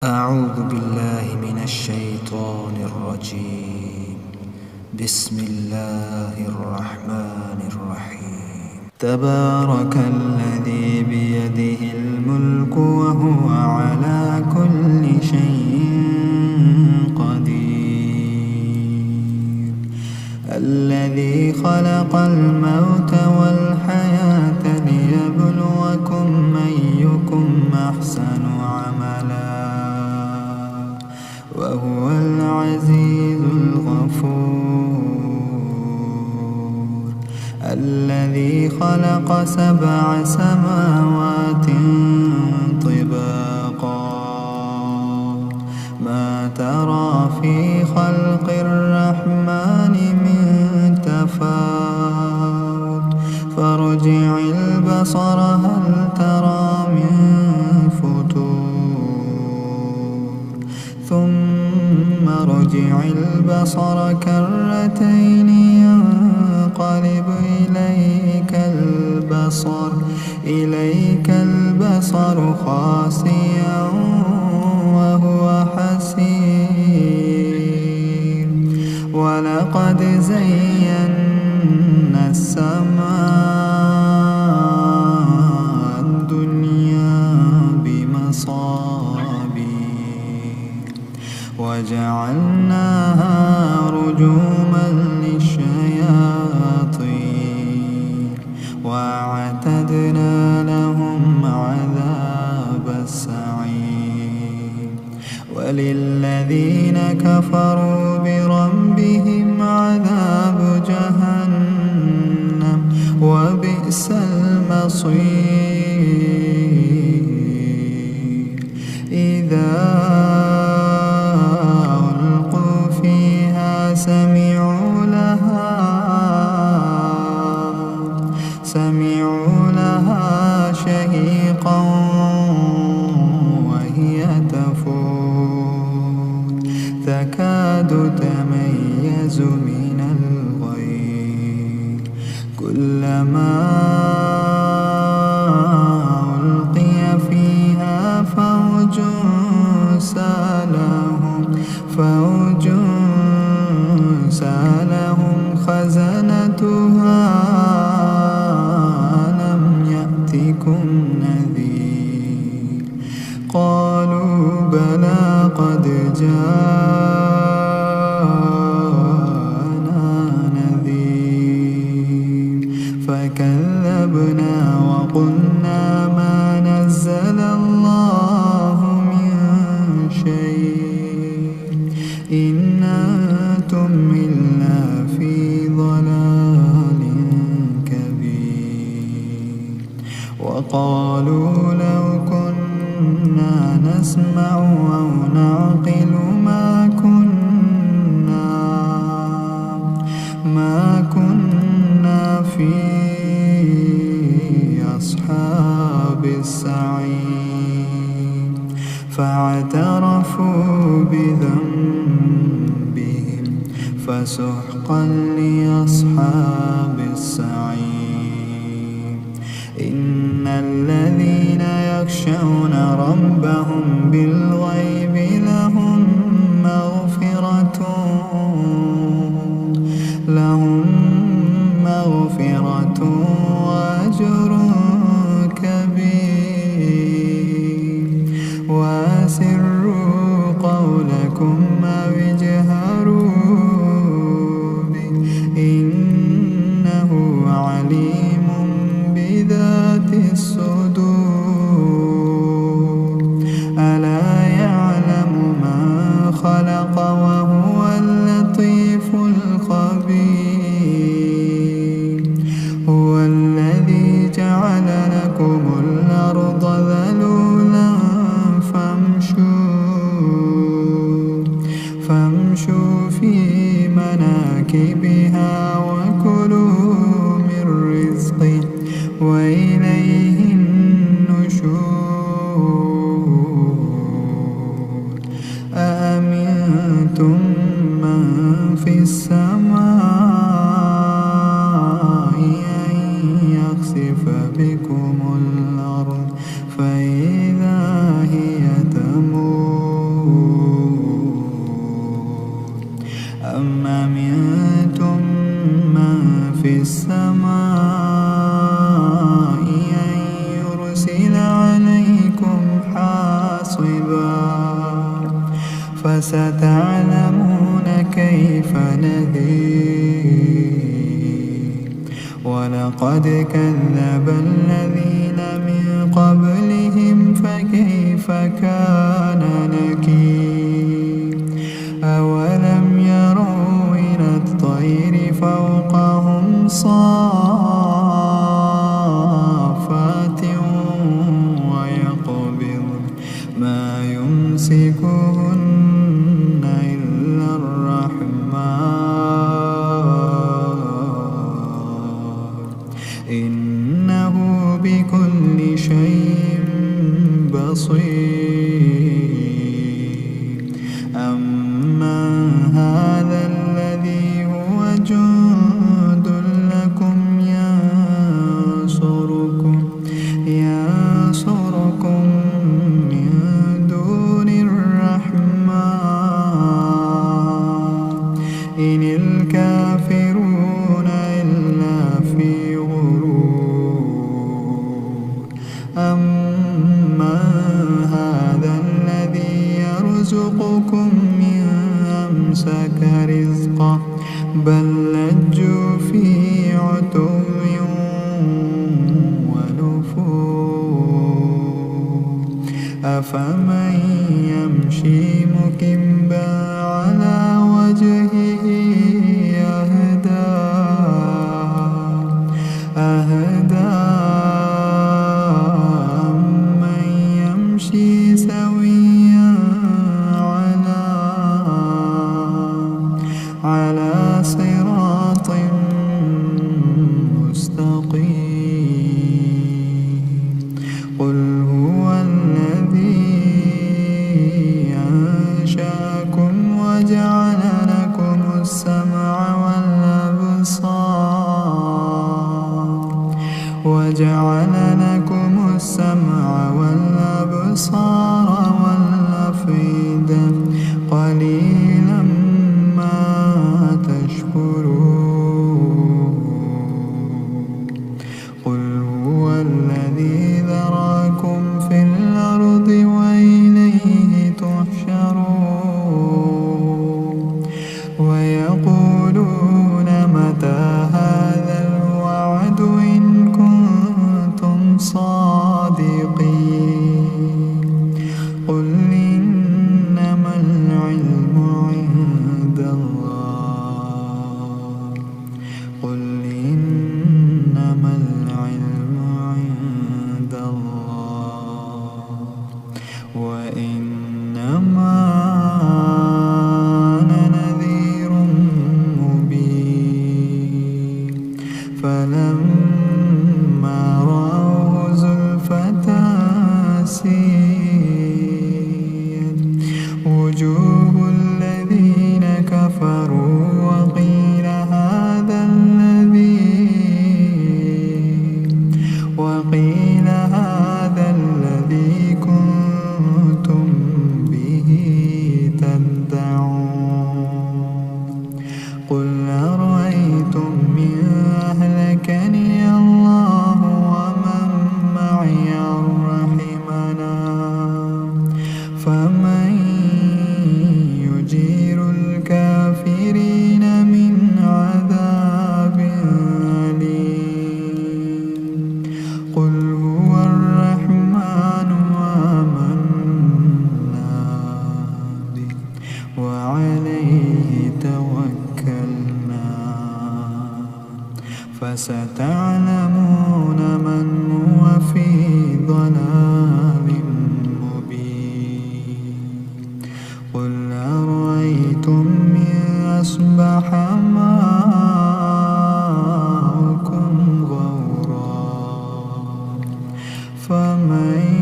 أعوذ بالله من الشيطان الرجيم. بسم الله الرحمن الرحيم. تبارك الذي بيده الملك وهو على كل شيء قدير. الذي خلق الموت والحياة ليبلوكم أيكم أحسن عملا وهو العزيز الغفور. الذي خلق 7 سماوات طباقا ما ترى في خلق الرحمن من تفاوت فارجع البصر هل ترى من فتور ثم ارجع البصر كرتين ينقلب إليك البصر خاسئا وهو حسير. ولقد زينا السماء الدنيا بمصابيح وجعلناها رجوما للشياطين وأعتدنا لهم عذاب السعير. وللذين كفروا بربهم عذاب جهنم وبئس المصير. إذا ألقوا فيها سمعوا لها شهيقا وهي تفور تكاد تميز من الغيظ. كلما ألقي فيها فوج سالهم خزنتها ألم يأتكم نذير. قالوا بلى قد جاءنا نذير فكذبنا وقلنا ما نزل الله من شيء إن أنتم إلا في ضلال كبير. وقالوا لو كنا نسمع أو نعقل ما كنا في أصحاب السعير. فاعترفوا بذنبهم فسحقا لأصحاب السعير. إن الذين يخشون ربهم بالغيب لهم مغفرة وأجر كبير. وأسروا قولكم أو اجهروا به إنه عليم بذات الصدور. ألا يعلم من خلق وهو اللطيف الخبير. هو الذي جعل لكم الأرض ذلولا فامشوا في مناكبها وكلوا من رزقه وإليه النشور. أأمنتم من في السماء أن يخسف بكم الأرض فإذا هي تمور السماء أن يرسل عليكم حاصبا فستعلمون كيف نذير ولقد كذب الذين من قبلهم فكيف كان نكير أولم يروا إلى الطير فوقهم صافات ويقبض ما يمسكهن إلا الرحمن إنه بكل شيء بصير أمن هذا الذي هو جند لكم ينصركم من دون الرحمن إن الكافرون إلا في غرور أمن هذا الذي يرزقكم إن أمسك رزقه بل لجوا في عتو ونفور أفمن يمشي مكبا على وجهه أهدى أمن يمشي سويا على صراط مستقيم قل هو الذي أنشأكم وجعل لكم السمع والأبصار والأفئدة قليلا ما تشكرون قل هو الذي ذراكم في الأرض وإليه تحشرون ويقولون متى هذا الوعد إن كنتم صادقين قل إنما العلم عند الله قل إنما العلم عند الله وإنما أنا نذير مبين فلما رأوه زلفة سيئت وجوه الذين كفروا وقيل هذا الذي كنتم به تدعون قل أرأيتم إن أهلكني الله ومن معي أو رحمنا فمن يجير الكافرين من عذاب أليم قل هو الرحمن آمنا به وعليه توكلنا فستعلمون من هو في ضلال مبين قل أرأيتم إن أصبح ماؤكم غورا فمن